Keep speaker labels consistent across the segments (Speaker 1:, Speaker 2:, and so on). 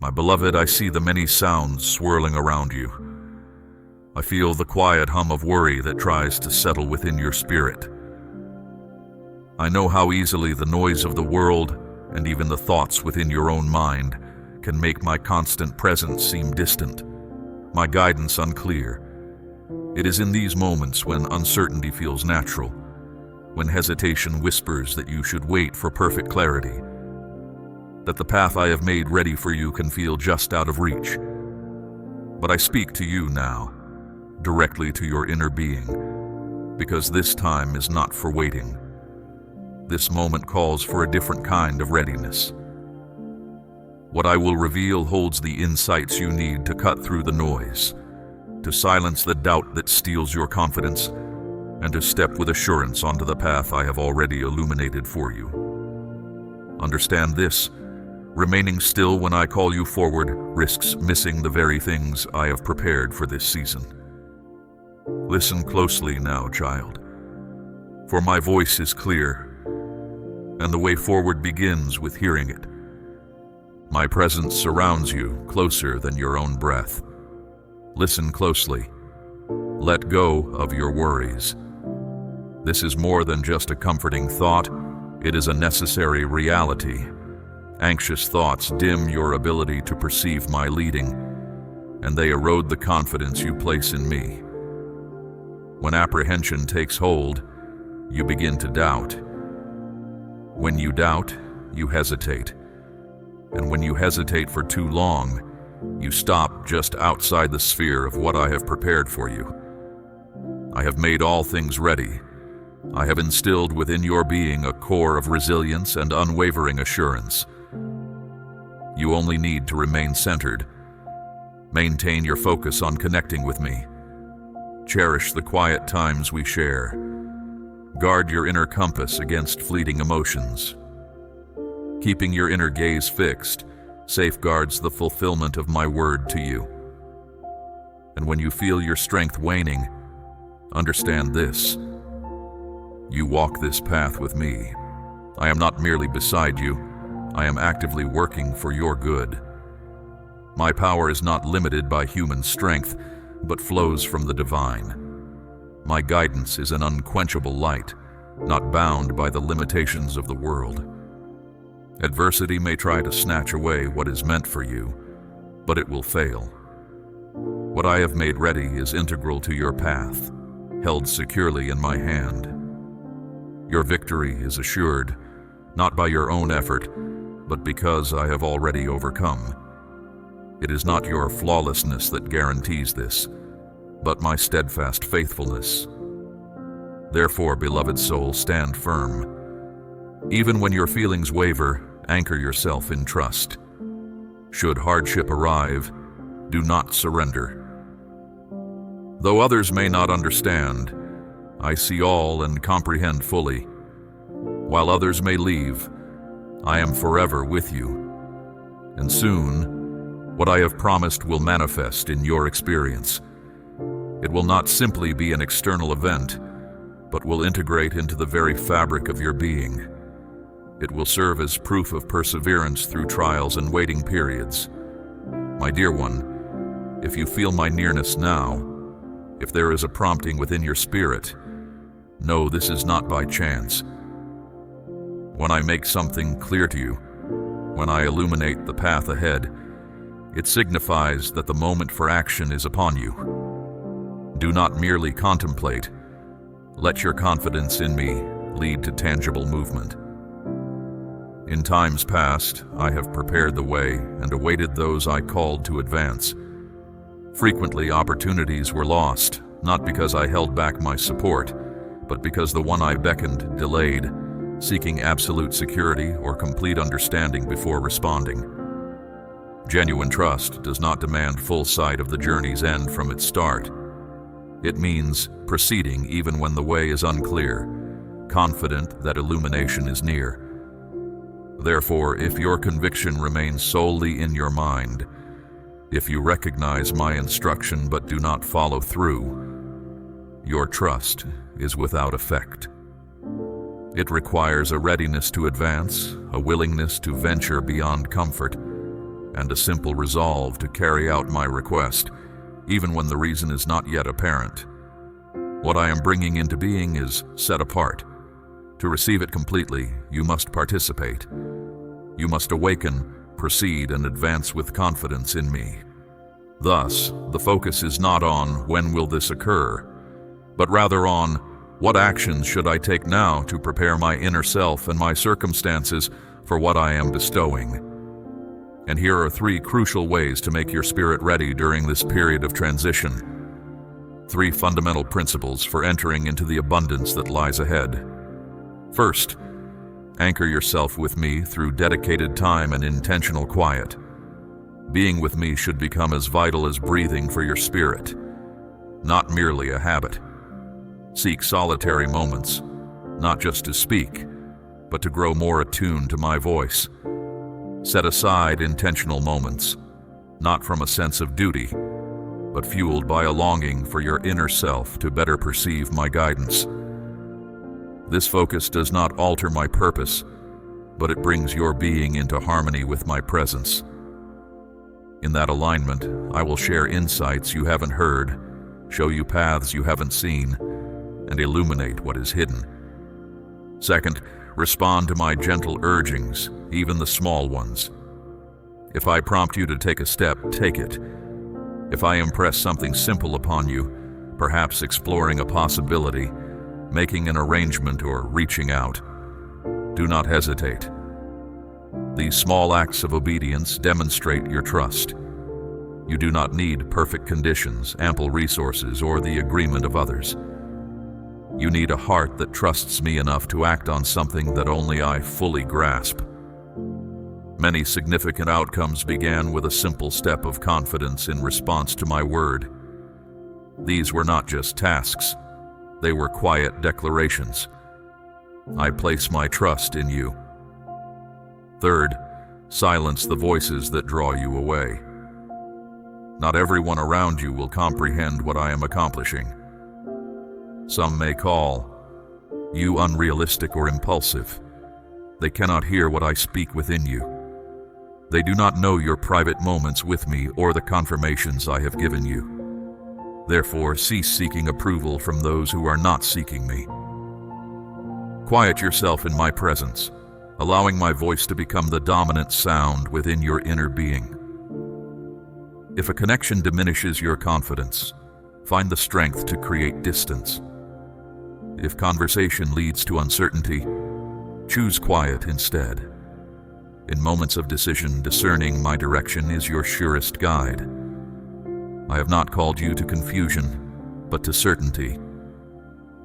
Speaker 1: My beloved, I see the many sounds swirling around you. I feel the quiet hum of worry that tries to settle within your spirit. I know how easily the noise of the world and even the thoughts within your own mind can make my constant presence seem distant, my guidance unclear. It is in these moments when uncertainty feels natural, when hesitation whispers that you should wait for perfect clarity, that the path I have made ready for you can feel just out of reach. But I speak to you now, directly to your inner being, because this time is not for waiting. This moment calls for a different kind of readiness. What I will reveal holds the insights you need to cut through the noise, to silence the doubt that steals your confidence, and to step with assurance onto the path I have already illuminated for you. Understand this: remaining still when I call you forward risks missing the very things I have prepared for this season. Listen closely now, child, for my voice is clear, and the way forward begins with hearing it. My presence surrounds you closer than your own breath. Listen closely. Let go of your worries. This is more than just a comforting thought, it is a necessary reality. Anxious thoughts dim your ability to perceive my leading, and they erode the confidence you place in me. When apprehension takes hold, you begin to doubt. When you doubt, you hesitate. And when you hesitate for too long, you stop just outside the sphere of what I have prepared for you. I have made all things ready. I have instilled within your being a core of resilience and unwavering assurance. You only need to remain centered. Maintain your focus on connecting with me. Cherish the quiet times we share. Guard your inner compass against fleeting emotions. Keeping your inner gaze fixed safeguards the fulfillment of my word to you. And when you feel your strength waning, understand this: you walk this path with me. I am not merely beside you, I am actively working for your good. My power is not limited by human strength, but flows from the divine. My guidance is an unquenchable light, not bound by the limitations of the world. Adversity may try to snatch away what is meant for you, but it will fail. What I have made ready is integral to your path, held securely in my hand. Your victory is assured, not by your own effort, but because I have already overcome. It is not your flawlessness that guarantees this, but my steadfast faithfulness. Therefore, beloved soul, stand firm. Even when your feelings waver, anchor yourself in trust. Should hardship arrive, do not surrender. Though others may not understand, I see all and comprehend fully. While others may leave, I am forever with you. And soon, what I have promised will manifest in your experience. It will not simply be an external event, but will integrate into the very fabric of your being. It will serve as proof of perseverance through trials and waiting periods. My dear one, if you feel my nearness now, if there is a prompting within your spirit, know this is not by chance. When I make something clear to you, when I illuminate the path ahead, it signifies that the moment for action is upon you. Do not merely contemplate. Let your confidence in me lead to tangible movement. In times past, I have prepared the way and awaited those I called to advance. Frequently, opportunities were lost, not because I held back my support, but because the one I beckoned delayed, seeking absolute security or complete understanding before responding. Genuine trust does not demand full sight of the journey's end from its start. It means proceeding even when the way is unclear, confident that illumination is near. Therefore, if your conviction remains solely in your mind, if you recognize my instruction but do not follow through, your trust is without effect. It requires a readiness to advance, a willingness to venture beyond comfort, and a simple resolve to carry out my request, even when the reason is not yet apparent. What I am bringing into being is set apart. To receive it completely, you must participate. You must awaken, proceed, and advance with confidence in me. Thus, the focus is not on when will this occur, but rather on what actions should I take now to prepare my inner self and my circumstances for what I am bestowing. And here are 3 crucial ways to make your spirit ready during this period of transition. 3 fundamental principles for entering into the abundance that lies ahead. First, anchor yourself with me through dedicated time and intentional quiet. Being with me should become as vital as breathing for your spirit, not merely a habit. Seek solitary moments, not just to speak, but to grow more attuned to my voice. Set aside intentional moments, not from a sense of duty, but fueled by a longing for your inner self to better perceive my guidance. This focus does not alter my purpose, but it brings your being into harmony with my presence. In that alignment, I will share insights you haven't heard, show you paths you haven't seen, and illuminate what is hidden. Second, respond to my gentle urgings, even the small ones. If I prompt you to take a step, take it. If I impress something simple upon you, perhaps exploring a possibility, making an arrangement, or reaching out, do not hesitate. These small acts of obedience demonstrate your trust. You do not need perfect conditions, ample resources, or the agreement of others. You need a heart that trusts me enough to act on something that only I fully grasp. Many significant outcomes began with a simple step of confidence in response to my word. These were not just tasks, they were quiet declarations. I place my trust in you. Third, silence the voices that draw you away. Not everyone around you will comprehend what I am accomplishing. Some may call you unrealistic or impulsive. They cannot hear what I speak within you. They do not know your private moments with me or the confirmations I have given you. Therefore, cease seeking approval from those who are not seeking me. Quiet yourself in my presence, allowing my voice to become the dominant sound within your inner being. If a connection diminishes your confidence, find the strength to create distance. If conversation leads to uncertainty, choose quiet instead. In moments of decision, discerning my direction is your surest guide. I have not called you to confusion, but to certainty.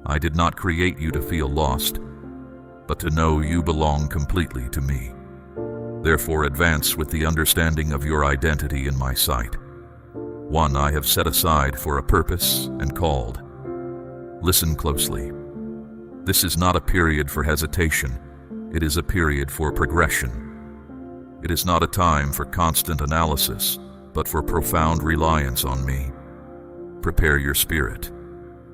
Speaker 1: I did not create you to feel lost, but to know you belong completely to me. Therefore, advance with the understanding of your identity in my sight, one I have set aside for a purpose and called. Listen closely. This is not a period for hesitation. It is a period for progression. It is not a time for constant analysis, but for profound reliance on me. Prepare your spirit.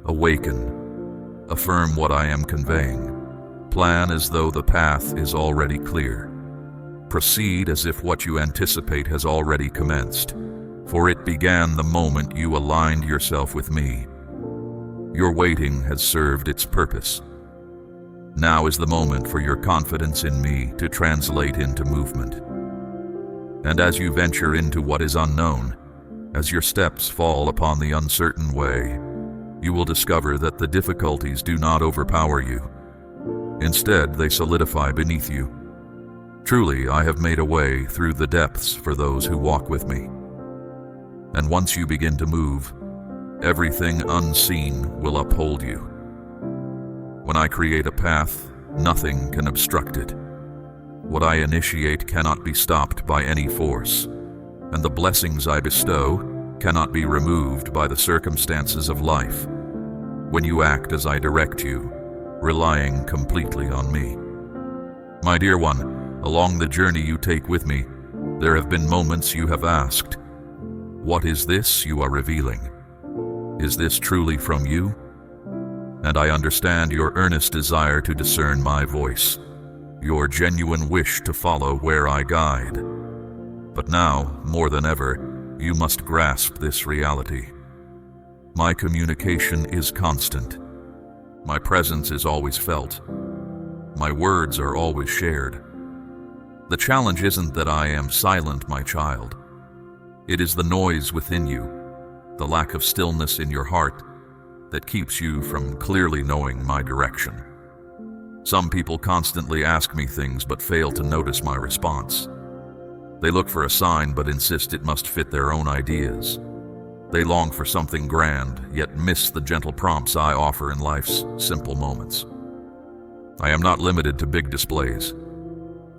Speaker 1: Awaken. Affirm what I am conveying. Plan as though the path is already clear. Proceed as if what you anticipate has already commenced, for it began the moment you aligned yourself with me. Your waiting has served its purpose. Now is the moment for your confidence in me to translate into movement. And as you venture into what is unknown, as your steps fall upon the uncertain way, you will discover that the difficulties do not overpower you. Instead, they solidify beneath you. Truly, I have made a way through the depths for those who walk with me. And once you begin to move, everything unseen will uphold you. When I create a path, nothing can obstruct it. What I initiate cannot be stopped by any force, and the blessings I bestow cannot be removed by the circumstances of life. When you act as I direct you, relying completely on me. My dear one, along the journey you take with me, there have been moments you have asked, "What is this you are revealing? Is this truly from you?" And I understand your earnest desire to discern my voice, your genuine wish to follow where I guide. But now, more than ever, you must grasp this reality. My communication is constant. My presence is always felt. My words are always shared. The challenge isn't that I am silent, my child. It is the noise within you, the lack of stillness in your heart, that keeps you from clearly knowing my direction. Some people constantly ask me things but fail to notice my response. They look for a sign but insist it must fit their own ideas. They long for something grand, yet miss the gentle prompts I offer in life's simple moments. I am not limited to big displays.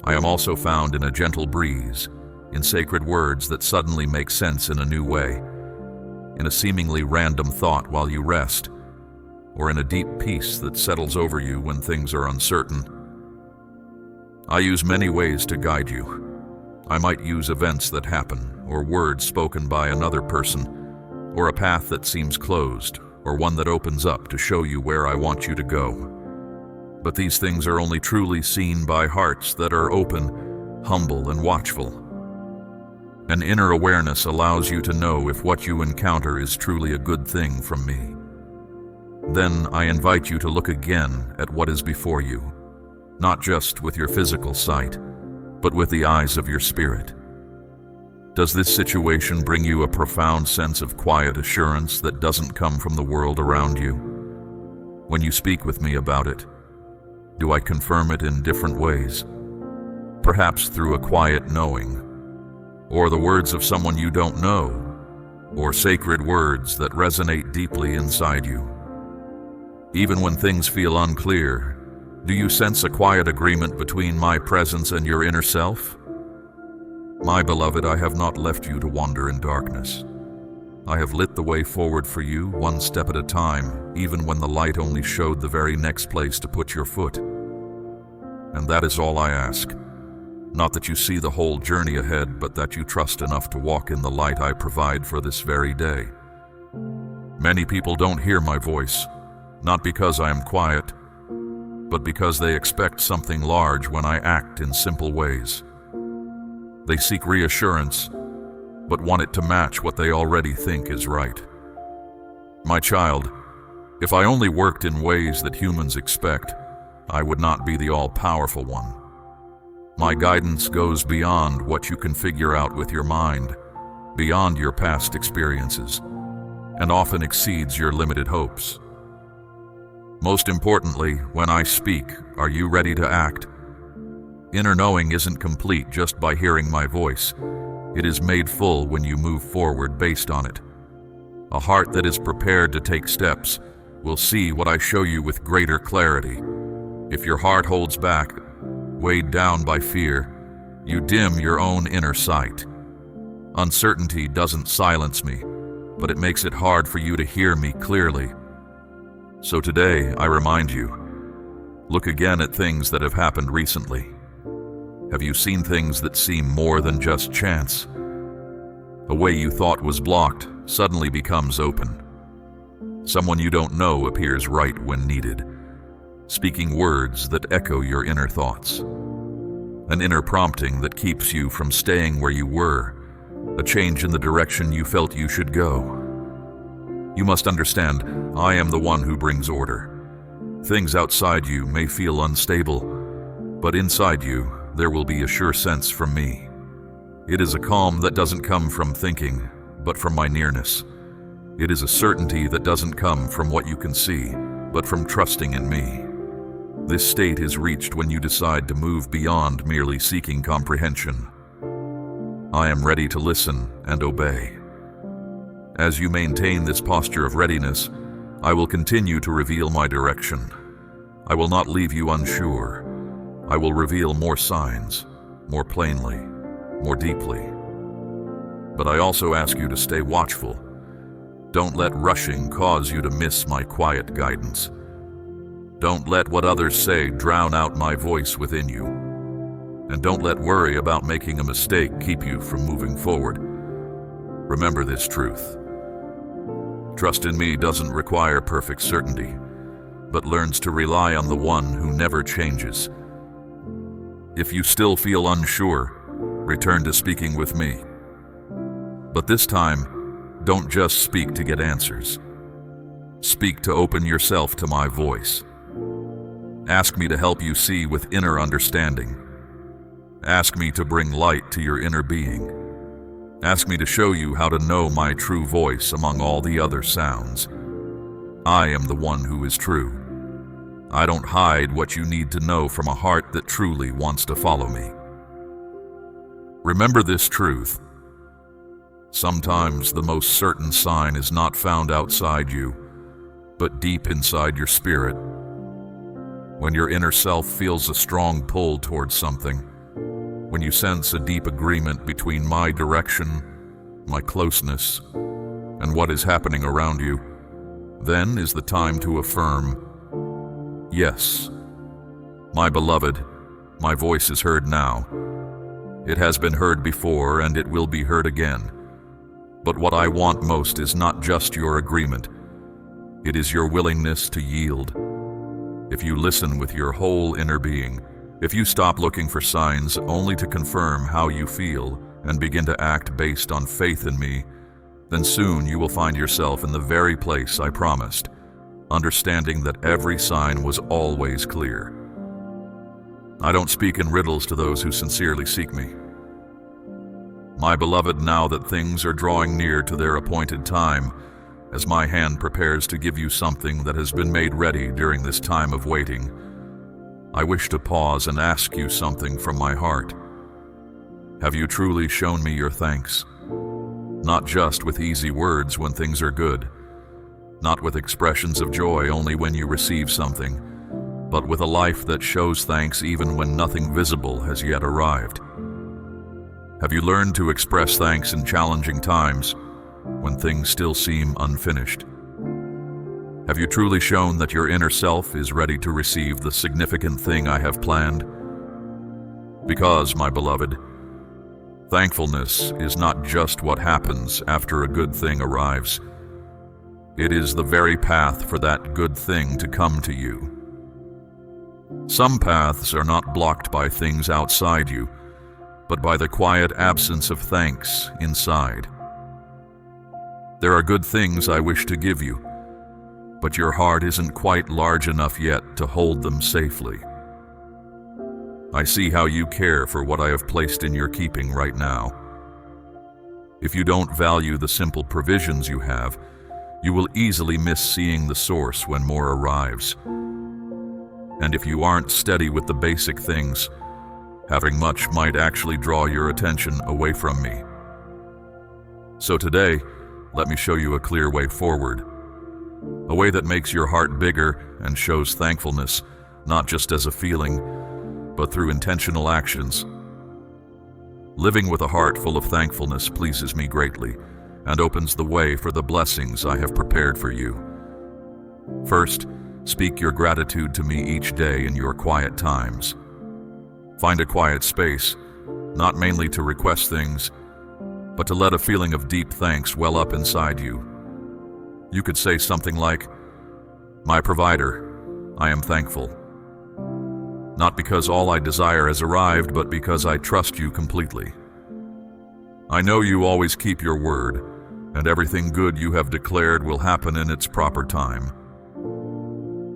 Speaker 1: I am also found in a gentle breeze, in sacred words that suddenly make sense in a new way, in a seemingly random thought while you rest, or in a deep peace that settles over you when things are uncertain. I use many ways to guide you. I might use events that happen, or words spoken by another person, or a path that seems closed, or one that opens up to show you where I want you to go. But these things are only truly seen by hearts that are open, humble, and watchful. An inner awareness allows you to know if what you encounter is truly a good thing from me. Then I invite you to look again at what is before you, not just with your physical sight, but with the eyes of your spirit. Does this situation bring you a profound sense of quiet assurance that doesn't come from the world around you? When you speak with me about it, do I confirm it in different ways? Perhaps through a quiet knowing, or the words of someone you don't know, or sacred words that resonate deeply inside you. Even when things feel unclear, do you sense a quiet agreement between my presence and your inner self? My beloved, I have not left you to wander in darkness. I have lit the way forward for you, one step at a time, even when the light only showed the very next place to put your foot. And that is all I ask. Not that you see the whole journey ahead, but that you trust enough to walk in the light I provide for this very day. Many people don't hear my voice, not because I am quiet, but because they expect something large when I act in simple ways. They seek reassurance, but want it to match what they already think is right. My child, if I only worked in ways that humans expect, I would not be the all-powerful one. My guidance goes beyond what you can figure out with your mind, beyond your past experiences, and often exceeds your limited hopes. Most importantly, when I speak, are you ready to act? Inner knowing isn't complete just by hearing my voice. It is made full when you move forward based on it. A heart that is prepared to take steps will see what I show you with greater clarity. If your heart holds back, weighed down by fear, you dim your own inner sight. Uncertainty doesn't silence me, but it makes it hard for you to hear me clearly. So today, I remind you, look again at things that have happened recently. Have you seen things that seem more than just chance? A way you thought was blocked suddenly becomes open. Someone you don't know appears right when needed, speaking words that echo your inner thoughts. An inner prompting that keeps you from staying where you were, a change in the direction you felt you should go. You must understand, I am the one who brings order. Things outside you may feel unstable, but inside you, there will be a sure sense from me. It is a calm that doesn't come from thinking, but from my nearness. It is a certainty that doesn't come from what you can see, but from trusting in me. This state is reached when you decide to move beyond merely seeking comprehension. I am ready to listen and obey. As you maintain this posture of readiness, I will continue to reveal my direction. I will not leave you unsure. I will reveal more signs, more plainly, more deeply. But I also ask you to stay watchful. Don't let rushing cause you to miss my quiet guidance. Don't let what others say drown out my voice within you. And don't let worry about making a mistake keep you from moving forward. Remember this truth. Trust in me doesn't require perfect certainty, but learns to rely on the one who never changes. If you still feel unsure, return to speaking with me. But this time, don't just speak to get answers. Speak to open yourself to my voice. Ask me to help you see with inner understanding. Ask me to bring light to your inner being. Ask me to show you how to know my true voice among all the other sounds. I am the one who is true. I don't hide what you need to know from a heart that truly wants to follow me. Remember this truth. Sometimes the most certain sign is not found outside you, but deep inside your spirit. When your inner self feels a strong pull towards something, when you sense a deep agreement between my direction, my closeness, and what is happening around you, then is the time to affirm, yes, my beloved, my voice is heard now. It has been heard before and it will be heard again. But what I want most is not just your agreement. It is your willingness to yield. If you listen with your whole inner being, if you stop looking for signs only to confirm how you feel and begin to act based on faith in me, then soon you will find yourself in the very place I promised, understanding that every sign was always clear. I don't speak in riddles to those who sincerely seek me. My beloved, now that things are drawing near to their appointed time, as my hand prepares to give you something that has been made ready during this time of waiting, I wish to pause and ask you something from my heart. Have you truly shown me your thanks? Not just with easy words when things are good, not with expressions of joy only when you receive something, but with a life that shows thanks even when nothing visible has yet arrived. Have you learned to express thanks in challenging times, when things still seem unfinished? Have you truly shown that your inner self is ready to receive the significant thing I have planned? Because, my beloved, thankfulness is not just what happens after a good thing arrives. It is the very path for that good thing to come to you. Some paths are not blocked by things outside you, but by the quiet absence of thanks inside. There are good things I wish to give you, but your heart isn't quite large enough yet to hold them safely. I see how you care for what I have placed in your keeping right now. If you don't value the simple provisions you have, you will easily miss seeing the source when more arrives. And if you aren't steady with the basic things, having much might actually draw your attention away from me. So today, let me show you a clear way forward. A way that makes your heart bigger and shows thankfulness, not just as a feeling, but through intentional actions. Living with a heart full of thankfulness pleases me greatly and opens the way for the blessings I have prepared for you. First, speak your gratitude to me each day in your quiet times. Find a quiet space, not mainly to request things, but to let a feeling of deep thanks well up inside you. You could say something like, "My provider, I am thankful. Not because all I desire has arrived, but because I trust you completely. I know you always keep your word, and everything good you have declared will happen in its proper time."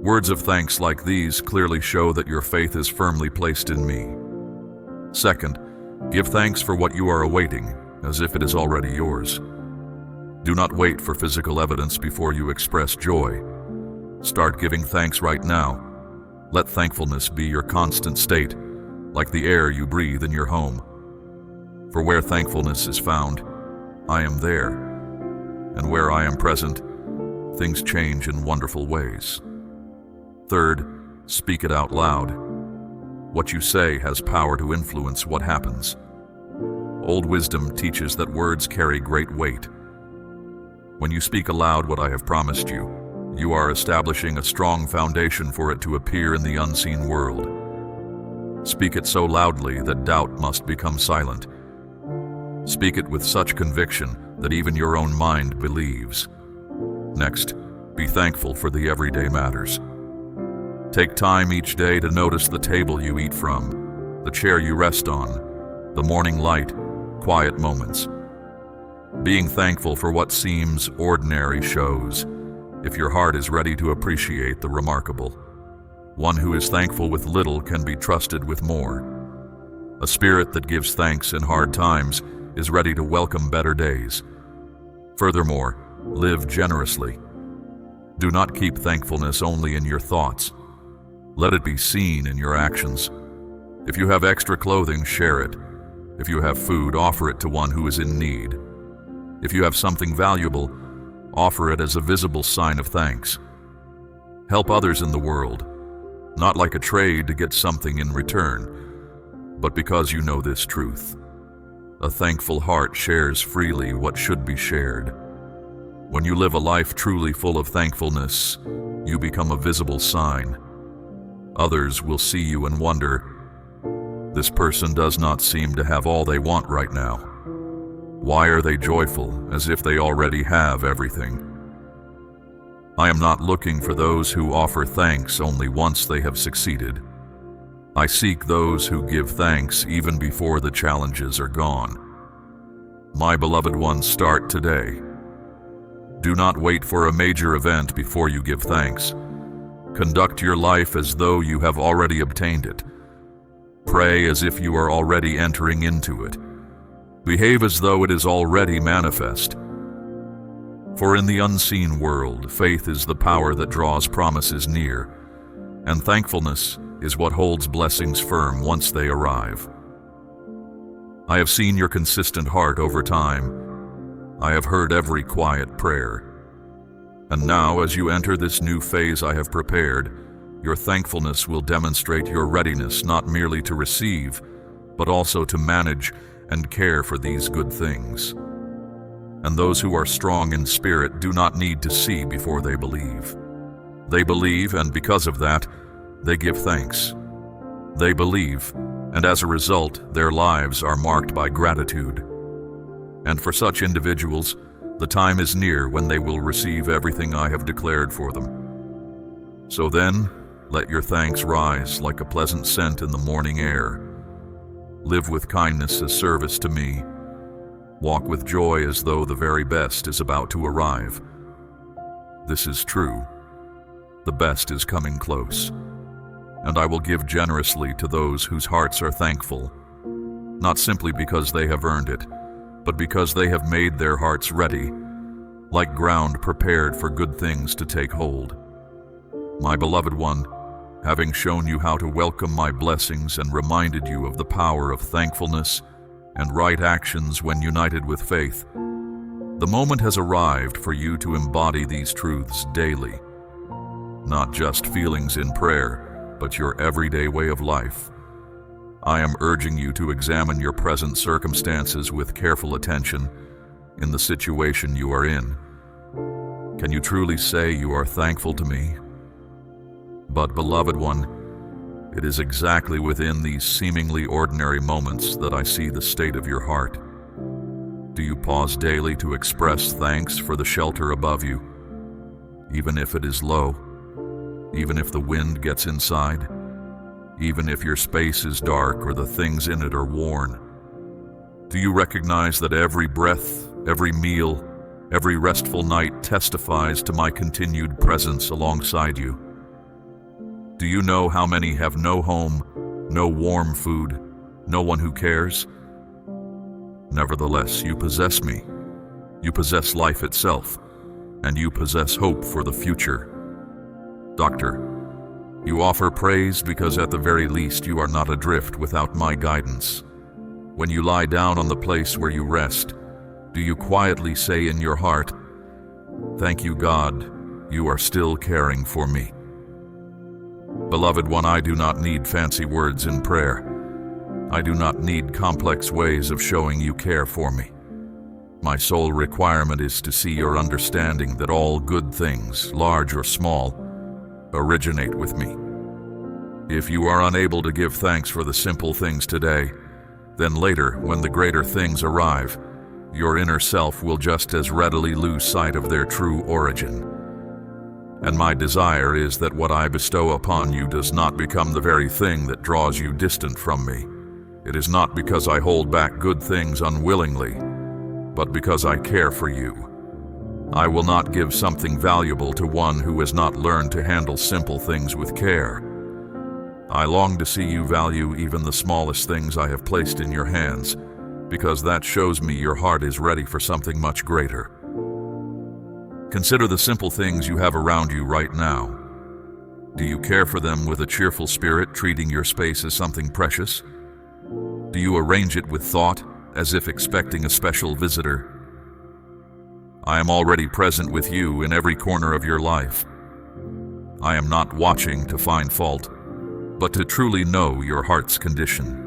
Speaker 1: Words of thanks like these clearly show that your faith is firmly placed in me. Second, give thanks for what you are awaiting, as if it is already yours. Do not wait for physical evidence before you express joy. Start giving thanks right now. Let thankfulness be your constant state, like the air you breathe in your home. For where thankfulness is found, I am there. And where I am present, things change in wonderful ways. Third, speak it out loud. What you say has power to influence what happens. Old wisdom teaches that words carry great weight. When you speak aloud what I have promised you, you are establishing a strong foundation for it to appear in the unseen world. Speak it so loudly that doubt must become silent. Speak it with such conviction that even your own mind believes. Next, be thankful for the everyday matters. Take time each day to notice the table you eat from, the chair you rest on, the morning light, quiet moments. Being thankful for what seems ordinary shows if your heart is ready to appreciate the remarkable. One who is thankful with little can be trusted with more. A spirit that gives thanks in hard times is ready to welcome better days. Furthermore, live generously. Do not keep thankfulness only in your thoughts. Let it be seen in your actions. If you have extra clothing, share it. If you have food, offer it to one who is in need. If you have something valuable, offer it as a visible sign of thanks. Help others in the world, not like a trade to get something in return, but because you know this truth. A thankful heart shares freely what should be shared. When you live a life truly full of thankfulness, you become a visible sign. Others will see you and wonder, this person does not seem to have all they want right now. Why are they joyful, as if they already have everything? I am not looking for those who offer thanks only once they have succeeded. I seek those who give thanks even before the challenges are gone. My beloved ones, start today. Do not wait for a major event before you give thanks. Conduct your life as though you have already obtained it. Pray as if you are already entering into it. Behave as though it is already manifest. For in the unseen world, faith is the power that draws promises near, and thankfulness is what holds blessings firm once they arrive. I have seen your consistent heart over time. I have heard every quiet prayer. And now, as you enter this new phase I have prepared, your thankfulness will demonstrate your readiness not merely to receive, but also to manage and care for these good things. And those who are strong in spirit do not need to see before they believe. They believe, and because of that, they give thanks. They believe, and as a result, their lives are marked by gratitude. And for such individuals, the time is near when they will receive everything I have declared for them. So then, let your thanks rise like a pleasant scent in the morning air. Live with kindness as service to me. Walk with joy as though the very best is about to arrive. This is true. The best is coming close. And I will give generously to those whose hearts are thankful, not simply because they have earned it, but because they have made their hearts ready, like ground prepared for good things to take hold. My beloved one, having shown you how to welcome my blessings and reminded you of the power of thankfulness and right actions when united with faith, the moment has arrived for you to embody these truths daily. Not just feelings in prayer, but your everyday way of life. I am urging you to examine your present circumstances with careful attention in the situation you are in. Can you truly say you are thankful to me? But, beloved one, it is exactly within these seemingly ordinary moments that I see the state of your heart. Do you pause daily to express thanks for the shelter above you, even if it is low, even if the wind gets inside, even if your space is dark or the things in it are worn? Do you recognize that every breath, every meal, every restful night testifies to my continued presence alongside you? Do you know how many have no home, no warm food, no one who cares? Nevertheless, you possess me. You possess life itself, and you possess hope for the future. Doctor, you offer praise because at the very least you are not adrift without my guidance. When you lie down on the place where you rest, do you quietly say in your heart, "Thank you, God, you are still caring for me"? Beloved one, I do not need fancy words in prayer. I do not need complex ways of showing you care for me. My sole requirement is to see your understanding that all good things, large or small, originate with me. If you are unable to give thanks for the simple things today, then later, when the greater things arrive, your inner self will just as readily lose sight of their true origin. And my desire is that what I bestow upon you does not become the very thing that draws you distant from me. It is not because I hold back good things unwillingly, but because I care for you. I will not give something valuable to one who has not learned to handle simple things with care. I long to see you value even the smallest things I have placed in your hands, because that shows me your heart is ready for something much greater. Consider the simple things you have around you right now. Do you care for them with a cheerful spirit, treating your space as something precious? Do you arrange it with thought, as if expecting a special visitor? I am already present with you in every corner of your life. I am not watching to find fault, but to truly know your heart's condition.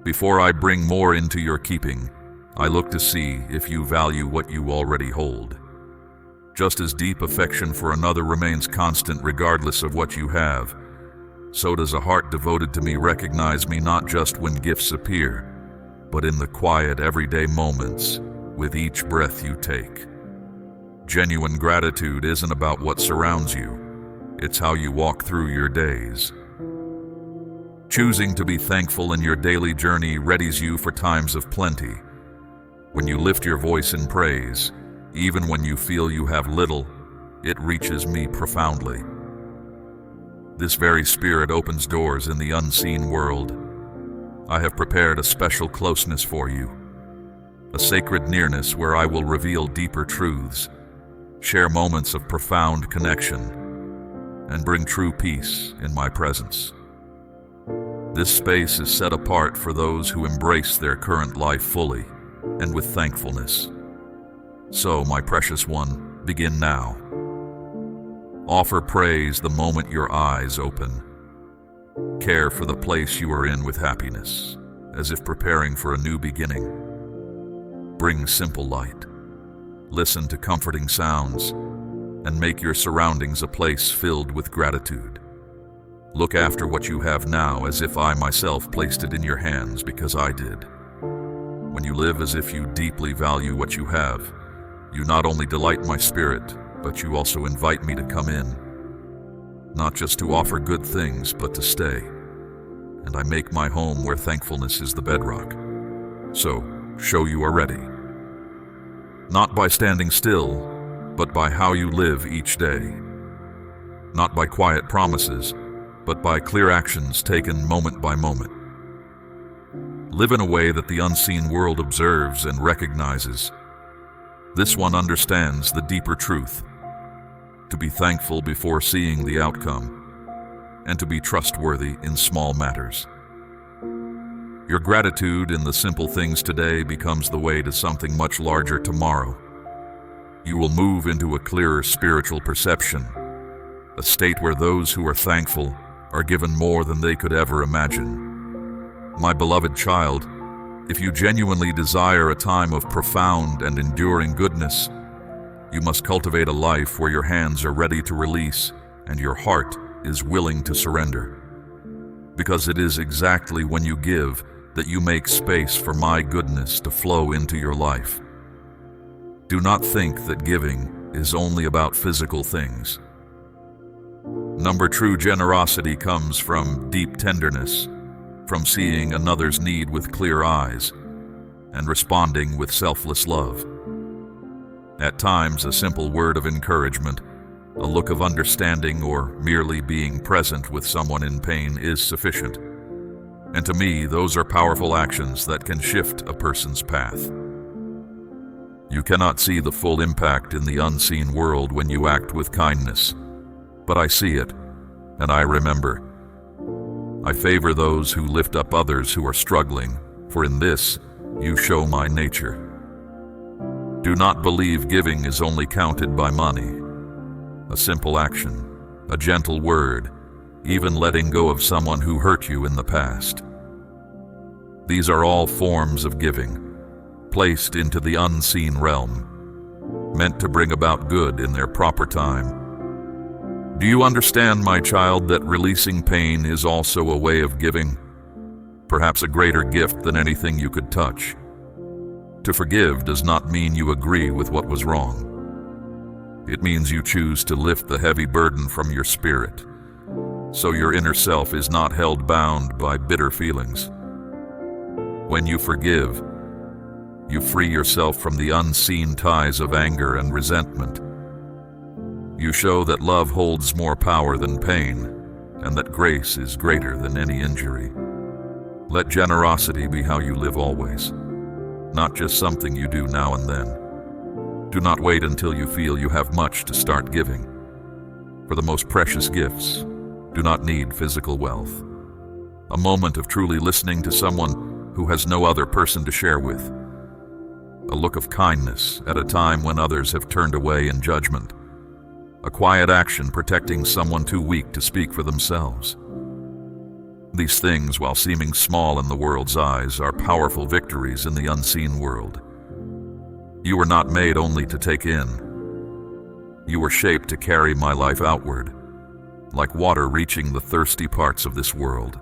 Speaker 1: Before I bring more into your keeping, I look to see if you value what you already hold. Just as deep affection for another remains constant regardless of what you have, so does a heart devoted to me recognize me not just when gifts appear, but in the quiet everyday moments with each breath you take. Genuine gratitude isn't about what surrounds you, it's how you walk through your days. Choosing to be thankful in your daily journey readies you for times of plenty. When you lift your voice in praise, even when you feel you have little, it reaches me profoundly. This very spirit opens doors in the unseen world. I have prepared a special closeness for you, a sacred nearness where I will reveal deeper truths, share moments of profound connection, and bring true peace in my presence. This space is set apart for those who embrace their current life fully and with thankfulness. So, my precious one, begin now. Offer praise the moment your eyes open. Care for the place you are in with happiness, as if preparing for a new beginning. Bring simple light. Listen to comforting sounds, and make your surroundings a place filled with gratitude. Look after what you have now as if I myself placed it in your hands because I did. When you live as if you deeply value what you have, you not only delight my spirit, but you also invite me to come in. Not just to offer good things, but to stay. And I make my home where thankfulness is the bedrock. So, show you are ready. Not by standing still, but by how you live each day. Not by quiet promises, but by clear actions taken moment by moment. Live in a way that the unseen world observes and recognizes. This one understands the deeper truth. To be thankful before seeing the outcome, and to be trustworthy in small matters. Your gratitude in the simple things today becomes the way to something much larger tomorrow. You will move into a clearer spiritual perception, a state where those who are thankful are given more than they could ever imagine. My beloved child, if you genuinely desire a time of profound and enduring goodness, you must cultivate a life where your hands are ready to release and your heart is willing to surrender. Because it is exactly when you give that you make space for my goodness to flow into your life. Do not think that giving is only about physical things. True generosity comes from deep tenderness, from seeing another's need with clear eyes, and responding with selfless love. At times, a simple word of encouragement, a look of understanding, or merely being present with someone in pain is sufficient. And to me, those are powerful actions that can shift a person's path. You cannot see the full impact in the unseen world when you act with kindness, but I see it, and I remember. I favor those who lift up others who are struggling, for in this you show my nature. Do not believe giving is only counted by money. A simple action, a gentle word, even letting go of someone who hurt you in the past. These are all forms of giving, placed into the unseen realm, meant to bring about good in their proper time. Do you understand, my child, that releasing pain is also a way of giving? Perhaps a greater gift than anything you could touch. To forgive does not mean you agree with what was wrong. It means you choose to lift the heavy burden from your spirit, so your inner self is not held bound by bitter feelings. When you forgive, you free yourself from the unseen ties of anger and resentment. You show that love holds more power than pain, and that grace is greater than any injury. Let generosity be how you live always, not just something you do now and then. Do not wait until you feel you have much to start giving. For the most precious gifts do not need physical wealth. A moment of truly listening to someone who has no other person to share with. A look of kindness at a time when others have turned away in judgment. A quiet action protecting someone too weak to speak for themselves. These things, while seeming small in the world's eyes, are powerful victories in the unseen world. You were not made only to take in. You were shaped to carry my life outward, like water reaching the thirsty parts of this world.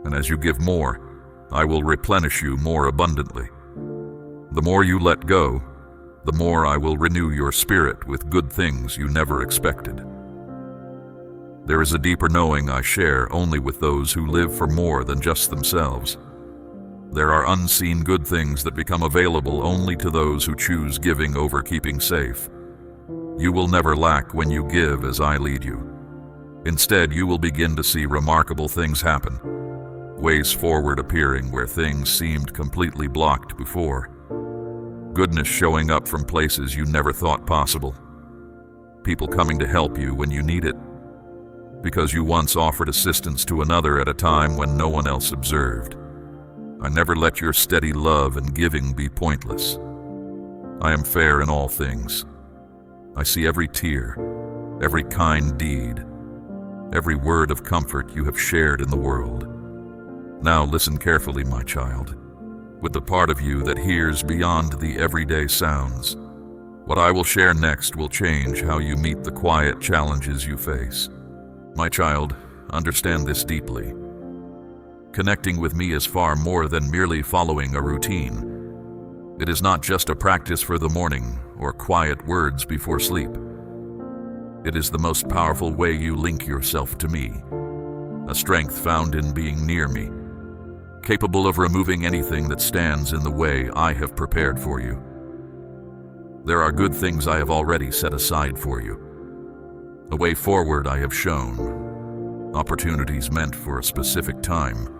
Speaker 1: And as you give more, I will replenish you more abundantly. The more you let go, the more I will renew your spirit with good things you never expected. There is a deeper knowing I share only with those who live for more than just themselves. There are unseen good things that become available only to those who choose giving over keeping safe. You will never lack when you give as I lead you. Instead, you will begin to see remarkable things happen, ways forward appearing where things seemed completely blocked before. Goodness showing up from places you never thought possible. People coming to help you when you need it, because you once offered assistance to another at a time when no one else observed. I never let your steady love and giving be pointless. I am fair in all things. I see every tear, every kind deed, every word of comfort you have shared in the world. Now listen carefully, my child, with the part of you that hears beyond the everyday sounds. What I will share next will change how you meet the quiet challenges you face. My child, understand this deeply. Connecting with me is far more than merely following a routine. It is not just a practice for the morning or quiet words before sleep. It is the most powerful way you link yourself to me, a strength found in being near me, capable of removing anything that stands in the way I have prepared for you. There are good things I have already set aside for you. A way forward I have shown, opportunities meant for a specific time.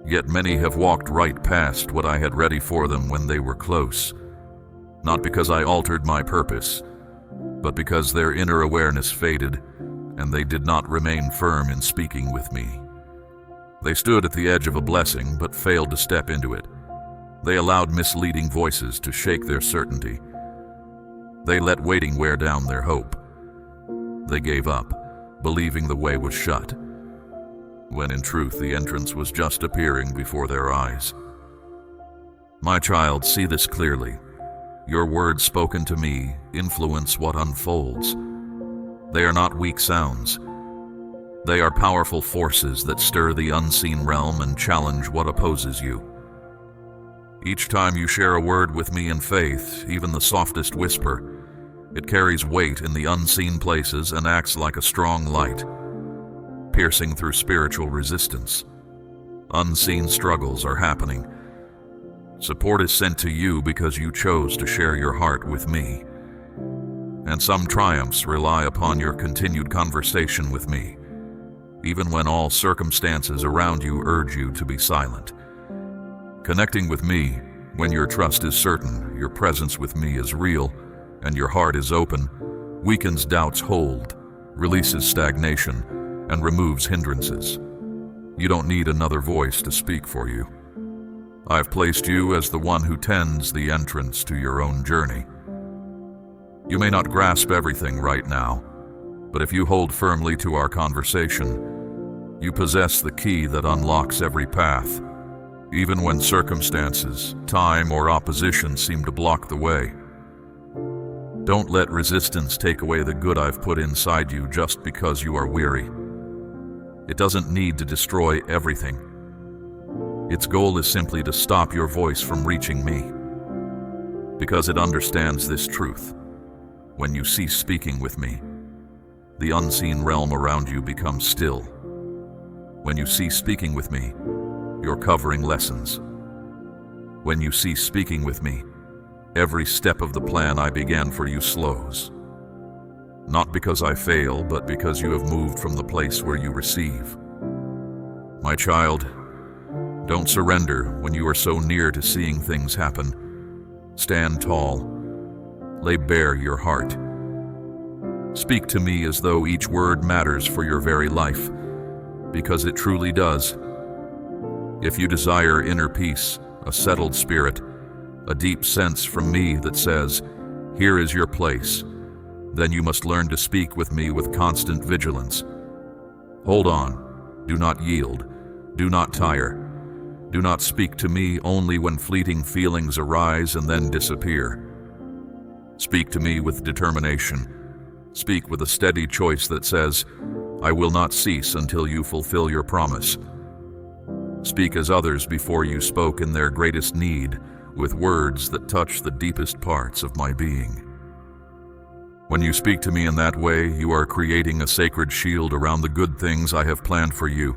Speaker 1: Yet many have walked right past what I had ready for them when they were close, not because I altered my purpose, but because their inner awareness faded and they did not remain firm in speaking with me. They stood at the edge of a blessing but failed to step into it. They allowed misleading voices to shake their certainty. They let waiting wear down their hope. They gave up, believing the way was shut, when in truth the entrance was just appearing before their eyes. My child, see this clearly. Your words spoken to me influence what unfolds. They are not weak sounds. They are powerful forces that stir the unseen realm and challenge what opposes you. Each time you share a word with me in faith, even the softest whisper, it carries weight in the unseen places and acts like a strong light, piercing through spiritual resistance. Unseen struggles are happening. Support is sent to you because you chose to share your heart with me. And some triumphs rely upon your continued conversation with me, even when all circumstances around you urge you to be silent. Connecting with me, when your trust is certain, your presence with me is real, and your heart is open, weakens doubt's hold, releases stagnation, and removes hindrances. You don't need another voice to speak for you. I've placed you as the one who tends the entrance to your own journey. You may not grasp everything right now, but if you hold firmly to our conversation, you possess the key that unlocks every path, even when circumstances, time, or opposition seem to block the way. Don't let resistance take away the good I've put inside you just because you are weary. It doesn't need to destroy everything. Its goal is simply to stop your voice from reaching me, because it understands this truth. When you cease speaking with me, the unseen realm around you becomes still. When you cease speaking with me, your covering lessons. When you cease speaking with me, every step of the plan I began for you slows. Not because I fail, but because you have moved from the place where you receive. My child, don't surrender when you are so near to seeing things happen. Stand tall. Lay bare your heart. Speak to me as though each word matters for your very life, because it truly does. If you desire inner peace, a settled spirit, a deep sense from me that says, "Here is your place," then you must learn to speak with me with constant vigilance. Hold on. Do not yield. Do not tire. Do not speak to me only when fleeting feelings arise and then disappear. Speak to me with determination. Speak with a steady choice that says, "I will not cease until you fulfill your promise." Speak as others before you spoke in their greatest need, with words that touch the deepest parts of my being. When you speak to me in that way, you are creating a sacred shield around the good things I have planned for you.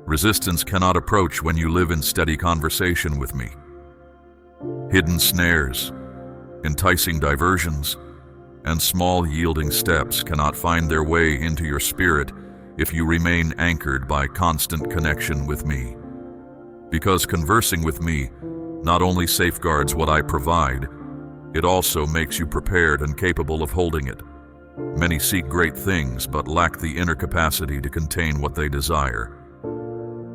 Speaker 1: Resistance cannot approach when you live in steady conversation with me. Hidden snares, enticing diversions, and small yielding steps cannot find their way into your spirit if you remain anchored by constant connection with me. Because conversing with me not only safeguards what I provide, it also makes you prepared and capable of holding it. Many seek great things but lack the inner capacity to contain what they desire.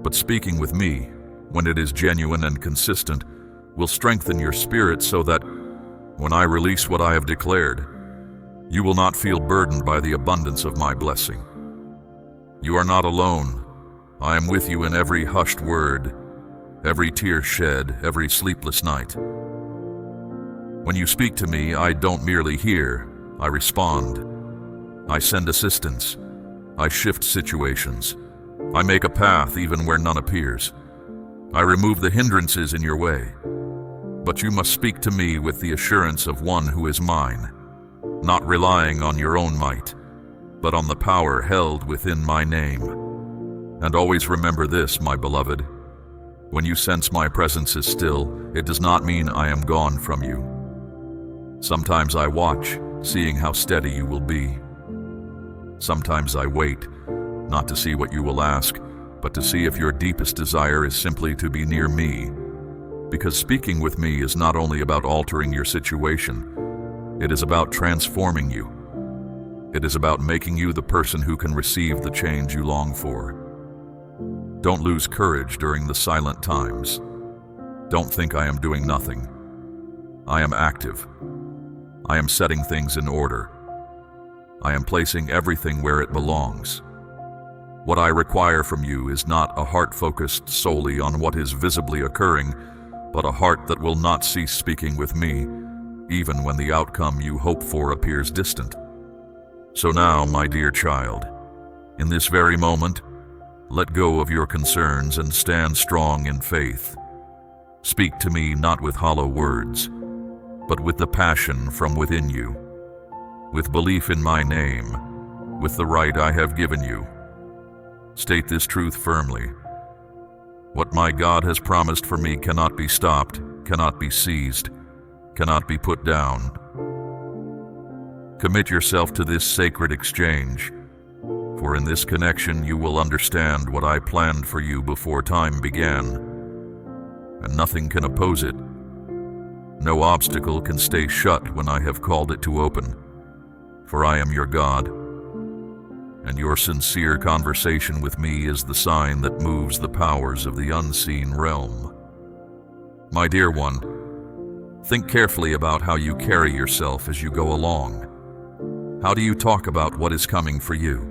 Speaker 1: But speaking with me, when it is genuine and consistent, will strengthen your spirit so that, when I release what I have declared, you will not feel burdened by the abundance of my blessing. You are not alone. I am with you in every hushed word, every tear shed, every sleepless night. When you speak to me, I don't merely hear, I respond. I send assistance. I shift situations. I make a path even where none appears. I remove the hindrances in your way. But you must speak to me with the assurance of one who is mine, not relying on your own might, but on the power held within my name. And always remember this, my beloved. When you sense my presence is still, it does not mean I am gone from you. Sometimes I watch, seeing how steady you will be. Sometimes I wait, not to see what you will ask, but to see if your deepest desire is simply to be near me. Because speaking with me is not only about altering your situation, it is about transforming you. It is about making you the person who can receive the change you long for. Don't lose courage during the silent times. Don't think I am doing nothing. I am active. I am setting things in order. I am placing everything where it belongs. What I require from you is not a heart focused solely on what is visibly occurring, but a heart that will not cease speaking with me, even when the outcome you hope for appears distant. So now, my dear child, in this very moment, let go of your concerns and stand strong in faith. Speak to me not with hollow words, but with the passion from within you, with belief in my name, with the right I have given you. State this truth firmly. What my God has promised for me cannot be stopped, cannot be seized, cannot be put down. Commit yourself to this sacred exchange, for in this connection you will understand what I planned for you before time began, and nothing can oppose it. No obstacle can stay shut when I have called it to open, for I am your God, and your sincere conversation with me is the sign that moves the powers of the unseen realm. My dear one, think carefully about how you carry yourself as you go along. How do you talk about what is coming for you?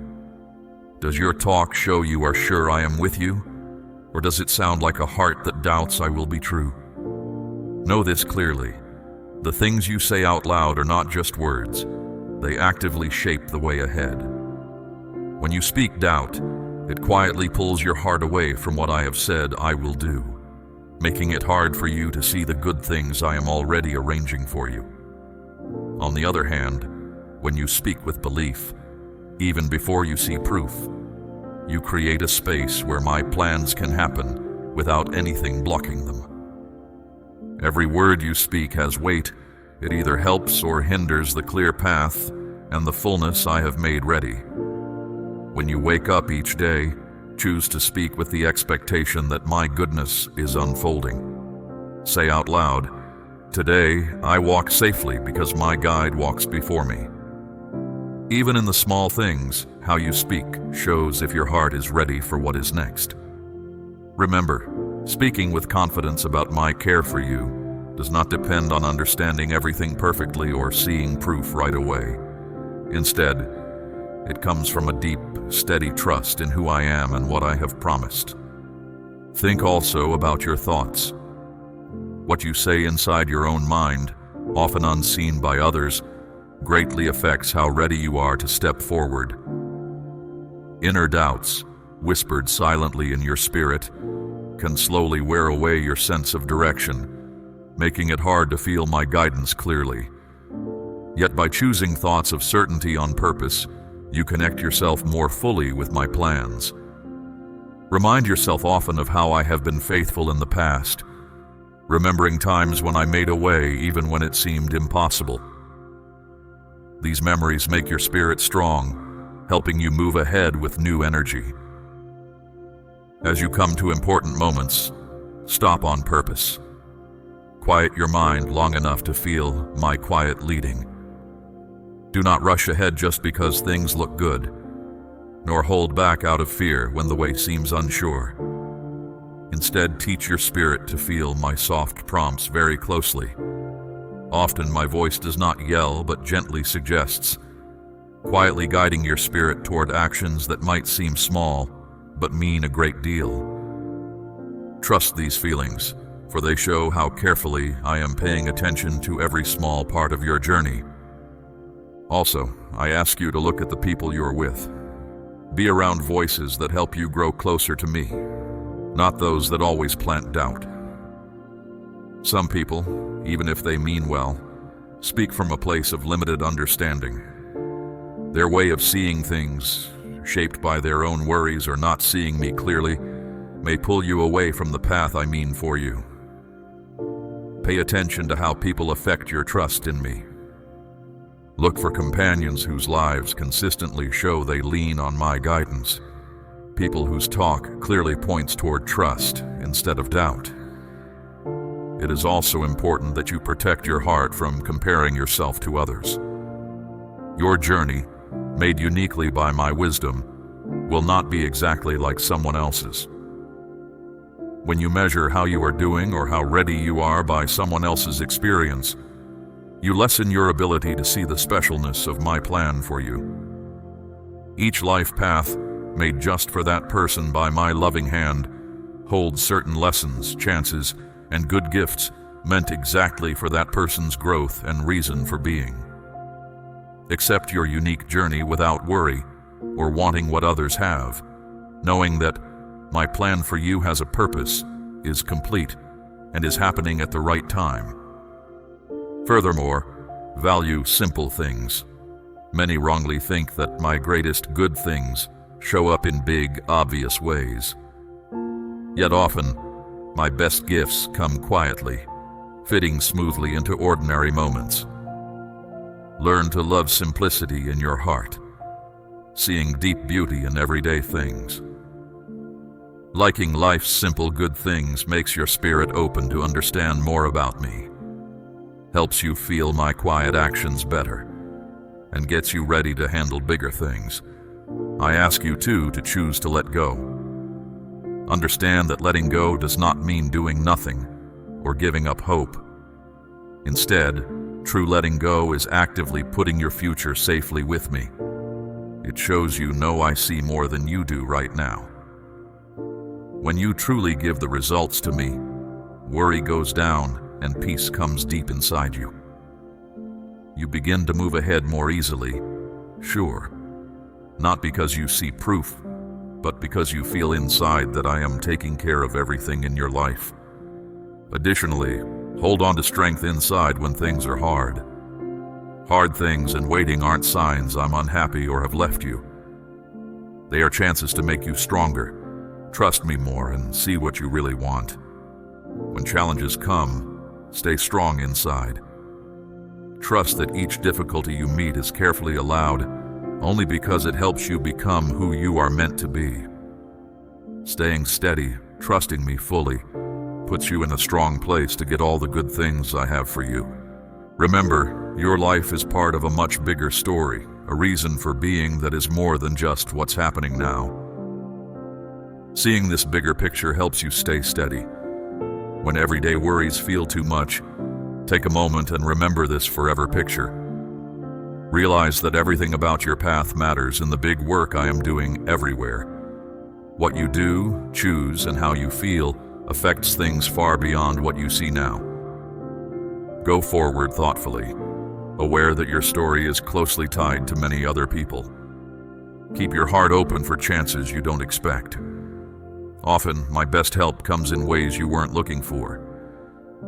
Speaker 1: Does your talk show you are sure I am with you, or does it sound like a heart that doubts I will be true? Know this clearly. The things you say out loud are not just words. They actively shape the way ahead. When you speak doubt, it quietly pulls your heart away from what I have said I will do, making it hard for you to see the good things I am already arranging for you. On the other hand, when you speak with belief, even before you see proof, you create a space where my plans can happen without anything blocking them. Every word you speak has weight. It either helps or hinders the clear path and the fullness I have made ready. When you wake up each day, choose to speak with the expectation that my goodness is unfolding. Say out loud, "Today I walk safely because my guide walks before me." Even in the small things, how you speak shows if your heart is ready for what is next. Remember, speaking with confidence about my care for you does not depend on understanding everything perfectly or seeing proof right away. Instead, it comes from a deep, steady trust in who I am and what I have promised. Think also about your thoughts. What you say inside your own mind, often unseen by others, greatly affects how ready you are to step forward. Inner doubts, whispered silently in your spirit, can slowly wear away your sense of direction, making it hard to feel my guidance clearly. Yet by choosing thoughts of certainty on purpose, you connect yourself more fully with my plans. Remind yourself often of how I have been faithful in the past, remembering times when I made a way even when it seemed impossible. These memories make your spirit strong, helping you move ahead with new energy. As you come to important moments, stop on purpose. Quiet your mind long enough to feel my quiet leading. Do not rush ahead just because things look good, nor hold back out of fear when the way seems unsure. Instead, teach your spirit to feel my soft prompts very closely. Often my voice does not yell but gently suggests, quietly guiding your spirit toward actions that might seem small but mean a great deal. Trust these feelings, for they show how carefully I am paying attention to every small part of your journey. Also, I ask you to look at the people you're with. Be around voices that help you grow closer to me, not those that always plant doubt. Some people, even if they mean well, speak from a place of limited understanding. Their way of seeing things, shaped by their own worries or not seeing me clearly, may pull you away from the path I mean for you. Pay attention to how people affect your trust in me. Look for companions whose lives consistently show they lean on my guidance. People whose talk clearly points toward trust instead of doubt. It is also important that you protect your heart from comparing yourself to others. Your journey, made uniquely by my wisdom, will not be exactly like someone else's. When you measure how you are doing or how ready you are by someone else's experience, you lessen your ability to see the specialness of my plan for you. Each life path, made just for that person by my loving hand, holds certain lessons, chances, and good gifts meant exactly for that person's growth and reason for being. Accept your unique journey without worry or wanting what others have, knowing that my plan for you has a purpose, is complete, and is happening at the right time. Furthermore, value simple things. Many wrongly think that my greatest good things show up in big, obvious ways. Yet often, my best gifts come quietly, fitting smoothly into ordinary moments. Learn to love simplicity in your heart, seeing deep beauty in everyday things. Liking life's simple good things makes your spirit open to understand more about me, helps you feel my quiet actions better, and gets you ready to handle bigger things. I ask you too to choose to let go. Understand that letting go does not mean doing nothing or giving up hope. Instead, true letting go is actively putting your future safely with me. It shows you know I see more than you do right now. When you truly give the results to me, worry goes down and peace comes deep inside you. You begin to move ahead more easily, sure, not because you see proof, but because you feel inside that I am taking care of everything in your life. Additionally, hold on to strength inside when things are hard. Hard things and waiting aren't signs I'm unhappy or have left you. They are chances to make you stronger, Trust me more and see what you really want. When challenges come, stay strong inside. Trust that each difficulty you meet is carefully allowed, only because it helps you become who you are meant to be. Staying steady, trusting me fully, puts you in a strong place to get all the good things I have for you. Remember, your life is part of a much bigger story, a reason for being that is more than just what's happening now. Seeing this bigger picture helps you stay steady. When everyday worries feel too much, take a moment and remember this forever picture. Realize that everything about your path matters in the big work I am doing everywhere. What you do, choose, and how you feel affects things far beyond what you see now. Go forward thoughtfully, aware that your story is closely tied to many other people. Keep your heart open for chances you don't expect. Often, my best help comes in ways you weren't looking for.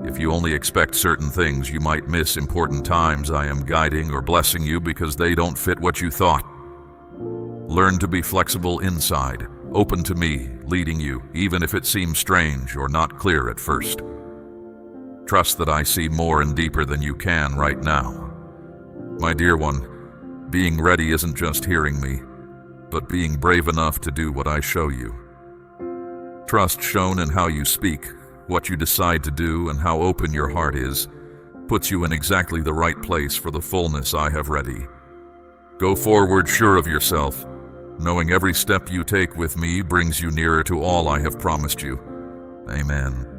Speaker 1: If you only expect certain things, you might miss important times I am guiding or blessing you because they don't fit what you thought. Learn to be flexible inside, open to me, leading you, even if it seems strange or not clear at first. Trust that I see more and deeper than you can right now. My dear one, being ready isn't just hearing me, but being brave enough to do what I show you. Trust shown in how you speak, what you decide to do, and how open your heart is, puts you in exactly the right place for the fullness I have ready. Go forward sure of yourself, knowing every step you take with me brings you nearer to all I have promised you. Amen.